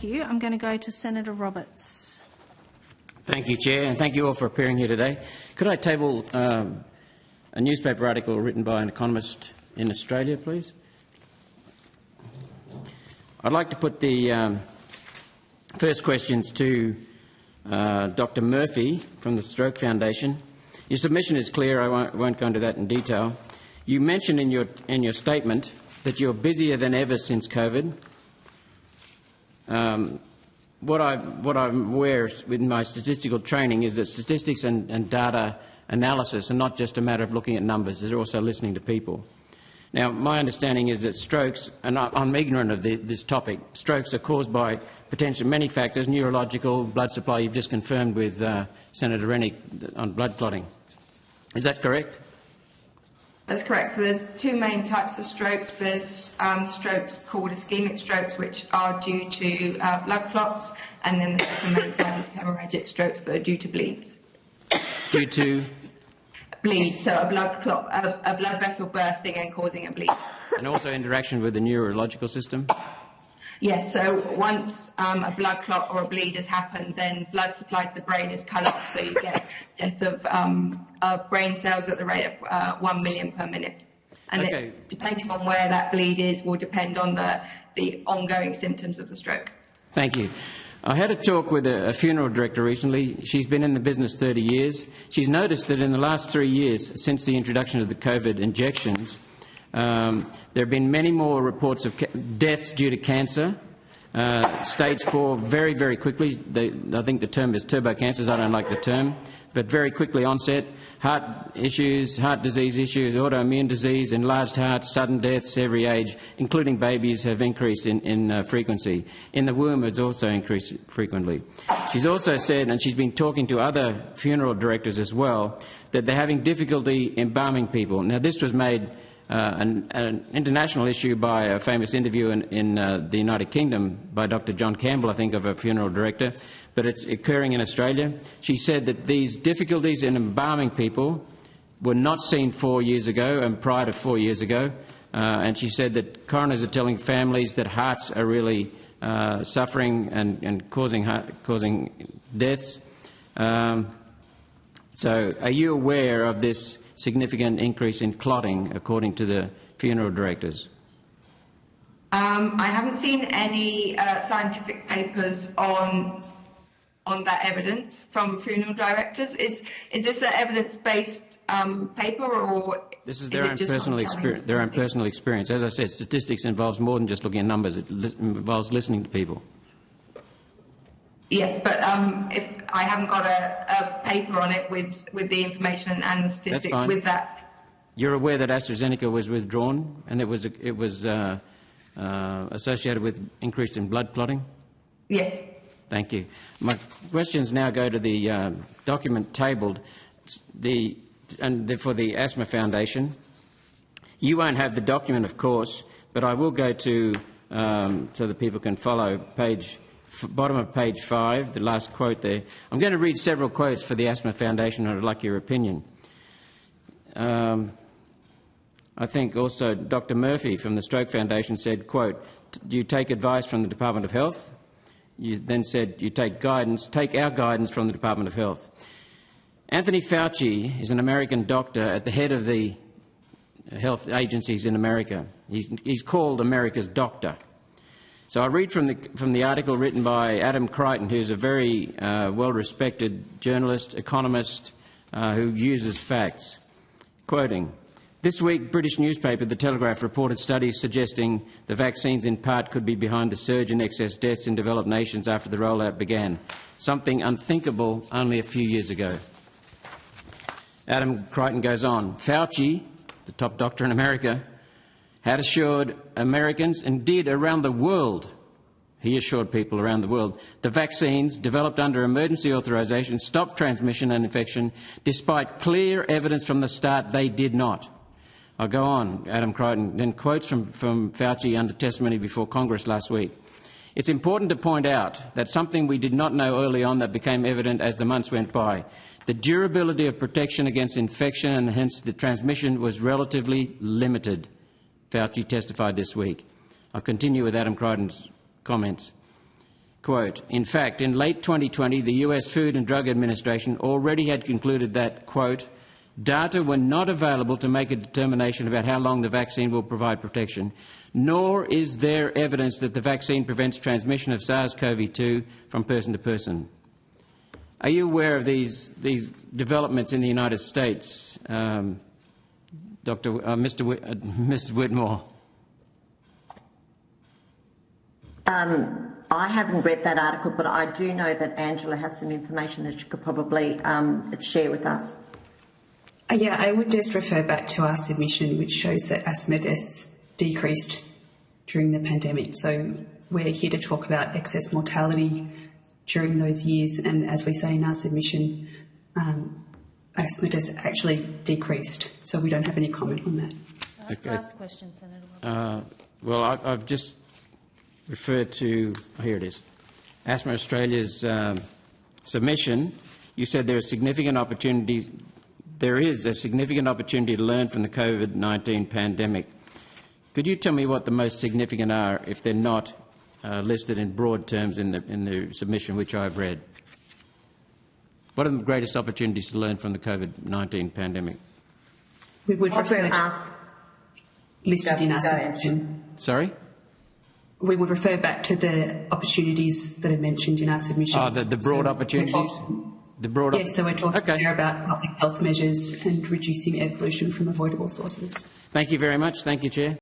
Thank you. I'm going to go to Senator Roberts. Thank you, Chair, and thank you all for appearing here today. Could I table a newspaper article written by an economist in Australia, please? I'd like to put the first questions to Dr Murphy from the Stroke Foundation. Your submission is clear. I won't go into that in detail. You mentioned in your statement that you're busier than ever since COVID. What I'm aware with my statistical training is that statistics and data analysis are not just a matter of looking at numbers, they're also listening to people. Now, my understanding is that strokes, and I'm ignorant of this topic, strokes are caused by potentially many factors, neurological, blood supply. You've just confirmed with Senator Rennick on blood clotting. Is that correct? That's correct. So there's two main types of strokes. There's strokes called ischemic strokes, which are due to blood clots, and then the second main type is hemorrhagic strokes that are due to bleeds. Due to? Bleed, so a blood clot, a blood vessel bursting and causing a bleed. And also interaction with the neurological system? Yes, so once a blood clot or a bleed has happened, then blood supply to the brain is cut off, so you get death of brain cells at the rate of 1 million per minute. And okay. Depending on where that bleed is will depend on the ongoing symptoms of the stroke. Thank you. I had a talk with a funeral director recently. She's been in the business 30 years. She's noticed that in the last 3 years, since the introduction of the COVID injections, there have been many more reports of deaths due to cancer, stage 4 very, very quickly. I think the term is turbo cancers. I don't like the term, but very quickly onset. Heart issues, heart disease issues, autoimmune disease, enlarged hearts, sudden deaths every age, including babies, have increased in frequency. In the womb has also increased frequently. She's also said, and she's been talking to other funeral directors as well, that they're having difficulty embalming people. Now, this was made an international issue by a famous interview in the United Kingdom by Dr John Campbell, I think, of a funeral director, but it's occurring in Australia. She said that these difficulties in embalming people were not seen 4 years ago and prior to 4 years ago, and she said that coroners are telling families that hearts are really suffering and causing deaths. So are you aware of this significant increase in clotting, according to the funeral directors? I haven't seen any scientific papers on that evidence from funeral directors. Is this an evidence-based paper, or this is their own personal experience? As I said, statistics involves more than just looking at numbers. It involves listening to people. Yes, but if I haven't got a paper on it with the information and the statistics with that. You're aware that AstraZeneca was withdrawn and it was associated with increase in blood clotting? Yes. Thank you. My questions now go to the document tabled for the Asthma Foundation. You won't have the document, of course, but I will go to, so that people can follow, bottom of page 5, the last quote there. I'm going to read several quotes for the Asthma Foundation, and I'd like your opinion. I think also Dr Murphy from the Stroke Foundation said, quote, "You take advice from the Department of Health." You then said, "You take our guidance from the Department of Health." Anthony Fauci is an American doctor at the head of the health agencies in America. He's called America's doctor. So I read from the article written by Adam Crichton, who's a very well-respected journalist, economist, who uses facts. Quoting, "This week, British newspaper The Telegraph reported studies suggesting the vaccines in part could be behind the surge in excess deaths in developed nations after the rollout began, something unthinkable only a few years ago." Adam Crichton goes on, "Fauci, the top doctor in America, had assured Americans, indeed around the world, he assured people around the world, the vaccines developed under emergency authorisation stopped transmission and infection, despite clear evidence from the start they did not." I'll go on, Adam Crichton then quotes from Fauci under testimony before Congress last week. "It's important to point out that something we did not know early on that became evident as the months went by. The durability of protection against infection and hence the transmission was relatively limited," Fauci testified this week. I'll continue with Adam Crichton's comments. Quote, in fact, in late 2020, the US Food and Drug Administration already had concluded that, quote, data were not available to make a determination about how long the vaccine will provide protection, nor is there evidence that the vaccine prevents transmission of SARS-CoV-2 from person to person. Are you aware of these developments in the United States, Mrs. Whitmore? I haven't read that article, but I do know that Angela has some information that she could probably share with us. Yeah, I would just refer back to our submission, which shows that asthma deaths decreased during the pandemic. So we're here to talk about excess mortality during those years, and as we say in our submission, asthma deaths actually decreased. So we don't have any comment on that. Okay. Last question, Senator Roberts. Well, I've just referred to, here it is, Asthma Australia's submission. You said there is a significant opportunity to learn from the COVID-19 pandemic. Could you tell me what the most significant are, if they're not listed in broad terms in the submission which I've read? What are the greatest opportunities to learn from the COVID-19 pandemic? We would refer to listed in our submission. Sorry? We would refer back to the opportunities that are mentioned in our submission. Oh, the broad opportunities? Yes, so we're talking there about public health measures and reducing air pollution from avoidable sources. Thank you very much. Thank you, Chair.